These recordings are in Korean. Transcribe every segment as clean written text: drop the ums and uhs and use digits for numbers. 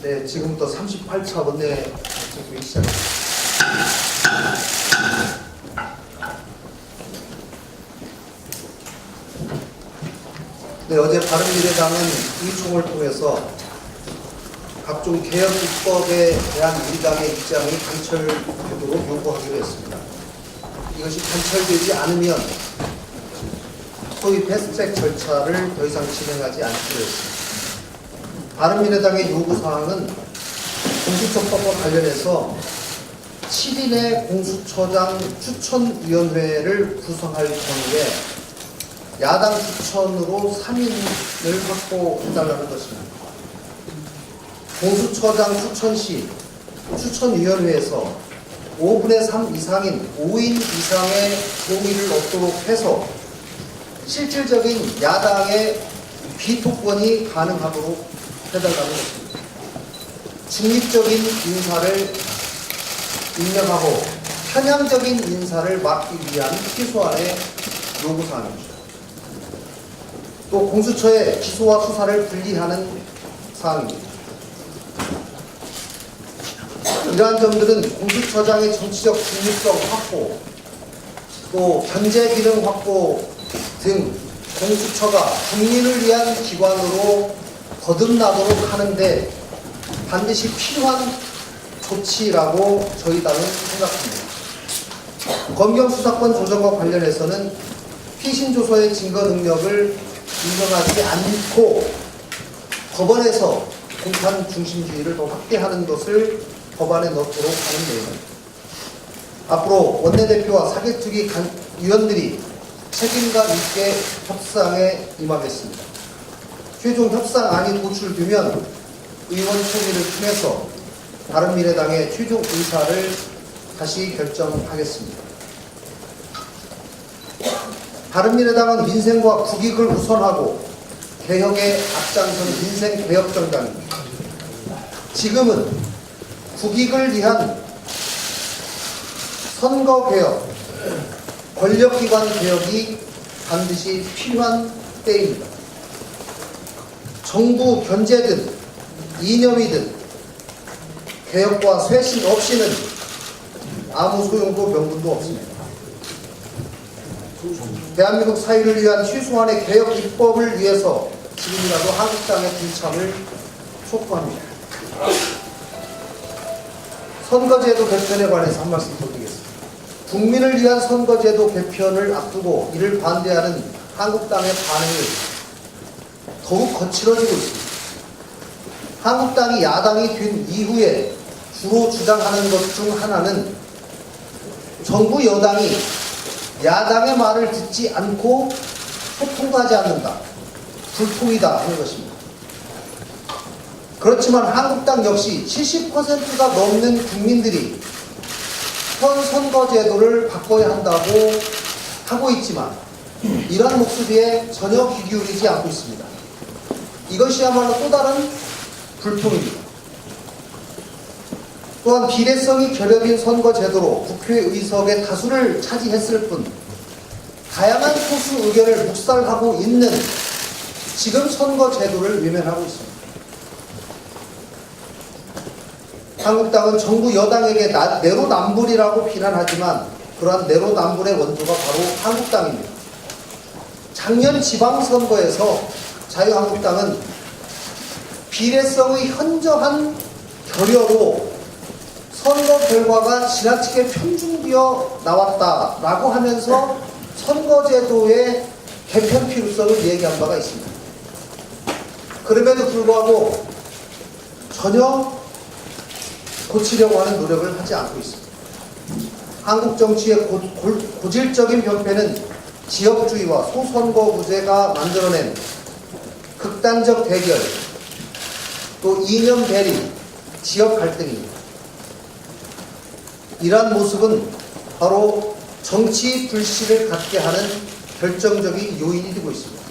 네, 지금부터 38차 원내 정책회의 시작합니다. 네, 어제 바른미래당은 의총을 통해서 각종 개혁 입법에 대한 우리 당의 입장이 관철되도록 요구하기로 했습니다. 이것이 관철되지 않으면 소위 패스트트랙 절차를 더 이상 진행하지 않기로 했습니다. 바른미래당의 요구사항은 공수처법과 관련해서 7인의 공수처장 추천위원회를 구성할 경우에 야당 추천으로 3인을 확보해달라는 것입니다. 공수처장 추천 시 추천위원회에서 5분의 3 이상인 5인 이상의 동의를 얻도록 해서 실질적인 야당의 비토권이 가능하도록 해달라는 것입니다. 중립적인 인사를 임명하고 편향적인 인사를 막기 위한 최소한의 요구사항입니다. 또 공수처의 기소와 수사를 분리하는 사항입니다. 이러한 점들은 공수처장의 정치적 중립성 확보, 또 견제 기능 확보 등 공수처가 국민을 위한 기관으로 거듭나도록 하는데 반드시 필요한 조치라고 저희 당은 생각합니다. 검경수사권 조정과 관련해서는 피신조서의 증거 능력을 인정하지 않고 법원에서 공판 중심주의를 더 확대하는 것을 법안에 넣도록 하는 내용입니다. 앞으로 원내대표와 사개특위 위원들이 책임감 있게 협상에 임하겠습니다. 최종 협상안이 도출되면 의원총회를 통해서 바른미래당의 최종 의사를 다시 결정하겠습니다. 바른미래당은 민생과 국익을 우선하고 개혁에 앞장선 민생개혁정당입니다. 지금은 국익을 위한 선거개혁, 권력기관 개혁이 반드시 필요한 때입니다. 정부 견제든 이념이든 개혁과 쇄신 없이는 아무 소용도 명분도 없습니다. 대한민국 사회를 위한 최소한의 개혁 입법을 위해서 지금이라도 한국당의 불참을 촉구합니다. 선거제도 개편에 관해서 한 말씀 드리겠습니다. 국민을 위한 선거제도 개편을 앞두고 이를 반대하는 한국당의 반응이 더욱 거칠어지고 있습니다. 한국당이 야당이 된 이후에 주로 주장하는 것 중 하나는 정부 여당이 야당의 말을 듣지 않고 소통도 하지 않는다, 불통이다 하는 것입니다. 그렇지만 한국당 역시 70%가 넘는 국민들이 현 선거제도를 바꿔야 한다고 하고 있지만 이러한 목소리에 전혀 귀 기울이지 않고 있습니다. 이것이야말로 또 다른 불통입니다. 또한 비례성이 결여된 선거제도로 국회의석의 다수를 차지했을 뿐 다양한 소수 의견을 묵살하고 있는 지금 선거제도를 외면하고 있습니다. 한국당은 정부 여당에게 내로남불이라고 비난하지만 그러한 내로남불의 원조가 바로 한국당입니다. 작년 지방선거에서 자유한국당은 비례성의 현저한 결여로 선거 결과가 지나치게 편중되어 나왔다라고 하면서 선거제도의 개편 필요성을 얘기한 바가 있습니다. 그럼에도 불구하고 전혀 고치려고 하는 노력을 하지 않고 있습니다. 한국 정치의 고질적인 병폐는 지역주의와 소선거구제가 만들어낸 극단적 대결, 또 이념 대립, 지역 갈등입니다. 이러한 모습은 바로 정치 불씨를 갖게 하는 결정적인 요인이 되고 있습니다.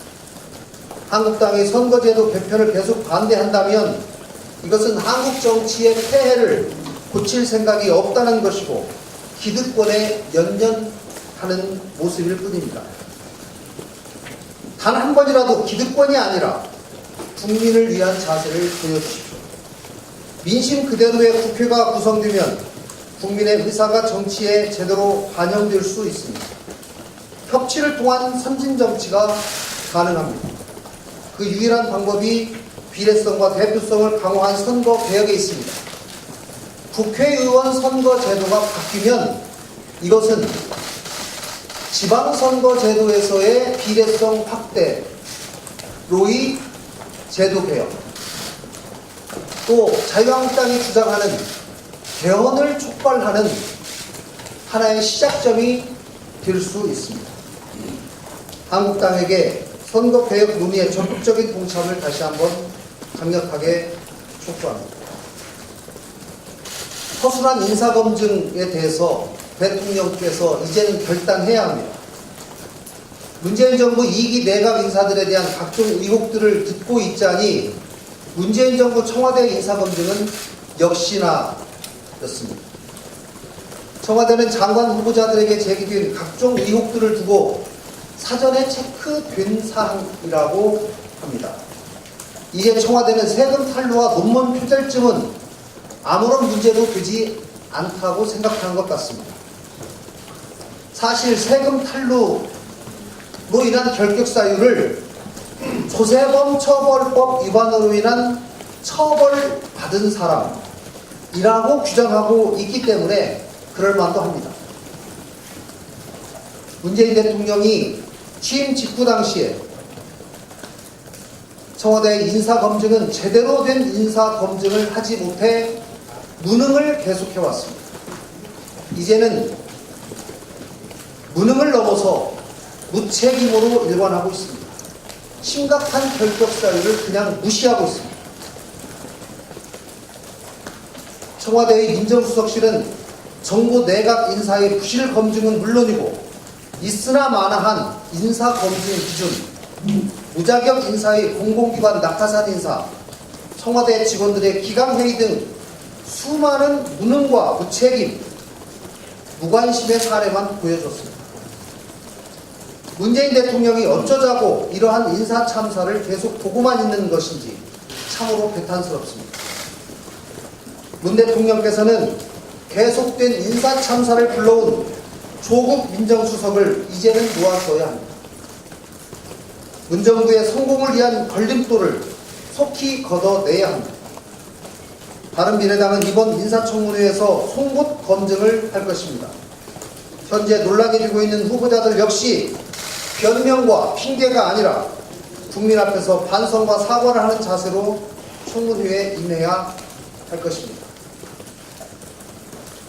한국당이 선거제도 개편을 계속 반대한다면 이것은 한국 정치의 폐해를 고칠 생각이 없다는 것이고 기득권에 연연하는 모습일 뿐입니다. 단 한 번이라도 기득권이 아니라 국민을 위한 자세를 보여주십시오. 민심 그대로의 국회가 구성되면 국민의 의사가 정치에 제대로 반영될 수 있습니다. 협치를 통한 선진 정치가 가능합니다. 그 유일한 방법이 비례성과 대표성을 강화한 선거 개혁에 있습니다. 국회의원 선거 제도가 바뀌면 이것은 지방선거 제도에서의 비례성 확대로의 제도 개혁, 또 자유한국당이 주장하는 개헌을 촉발하는 하나의 시작점이 될 수 있습니다. 한국당에게 선거개혁 논의에 적극적인 동참을 다시 한번 강력하게 촉구합니다. 허술한 인사검증에 대해서 대통령께서 이제는 결단해야 합니다. 문재인 정부 2기 내각 인사들에 대한 각종 의혹들을 듣고 있자니 문재인 정부 청와대 인사검증은 역시나 였습니다. 청와대는 장관 후보자들에게 제기된 각종 의혹들을 두고 사전에 체크된 사항이라고 합니다. 이제 청와대는 세금 탈루와 논문 표절증은 아무런 문제도 되지 않다고 생각하는 것 같습니다. 사실 세금 탈루로 인한 결격 사유를 조세범 처벌법 위반으로 인한 처벌받은 사람이라고 규정하고 있기 때문에 그럴만도 합니다. 문재인 대통령이 취임 직후 당시에 청와대 인사검증은 제대로 된 인사검증을 하지 못해 무능을 계속해왔습니다. 이제는 무능을 넘어서 무책임으로 일관하고 있습니다. 심각한 결격 사유를 그냥 무시하고 있습니다. 청와대의 민정수석실은 정부 내각 인사의 부실 검증은 물론이고 있으나 마나한 인사 검증 기준, 무자격 인사의 공공기관 낙하산 인사, 청와대 직원들의 기강회의 등 수많은 무능과 무책임, 무관심의 사례만 보여줬습니다. 문재인 대통령이 어쩌자고 이러한 인사 참사를 계속 보고만 있는 것인지 참으로 배탄스럽습니다. 문 대통령께서는 계속된 인사 참사를 불러온 조국 민정수석을 이제는 놓아줘야 합니다. 문정부의 성공을 위한 걸림돌을 속히 걷어내야 합니다. 바른미래당은 이번 인사청문회에서 송곳 검증을 할 것입니다. 현재 논란이 되고 있는 후보자들 역시 변명과 핑계가 아니라 국민 앞에서 반성과 사과를 하는 자세로 청문회에 임해야 할 것입니다.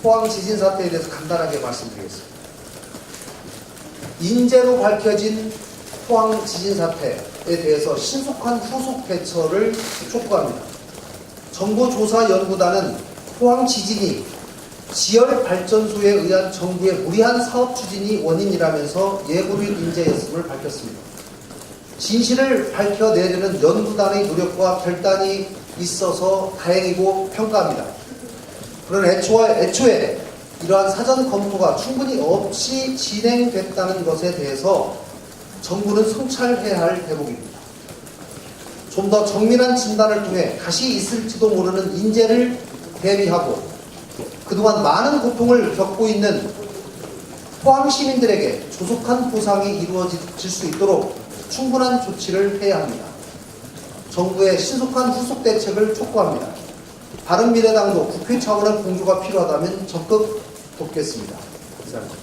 포항 지진 사태에 대해서 간단하게 말씀드리겠습니다. 인재로 밝혀진 포항 지진 사태에 대해서 신속한 후속 대처를 촉구합니다. 정보조사연구단은 포항 지진이 지열발전소에 의한 정부의 무리한 사업 추진이 원인이라면서 예고된 인재였음을 밝혔습니다. 진실을 밝혀내려는 연구단의 노력과 결단이 있어서 다행이고 평가합니다. 그러나 애초에 이러한 사전 검토가 충분히 없이 진행됐다는 것에 대해서 정부는 성찰해야 할 대목입니다. 좀 더 정밀한 진단을 통해 다시 있을지도 모르는 인재를 대비하고 그동안 많은 고통을 겪고 있는 포항 시민들에게 조속한 보상이 이루어질 수 있도록 충분한 조치를 해야 합니다. 정부의 신속한 후속 대책을 촉구합니다. 바른미래당도 국회 차원의 공조가 필요하다면 적극 돕겠습니다. 감사합니다.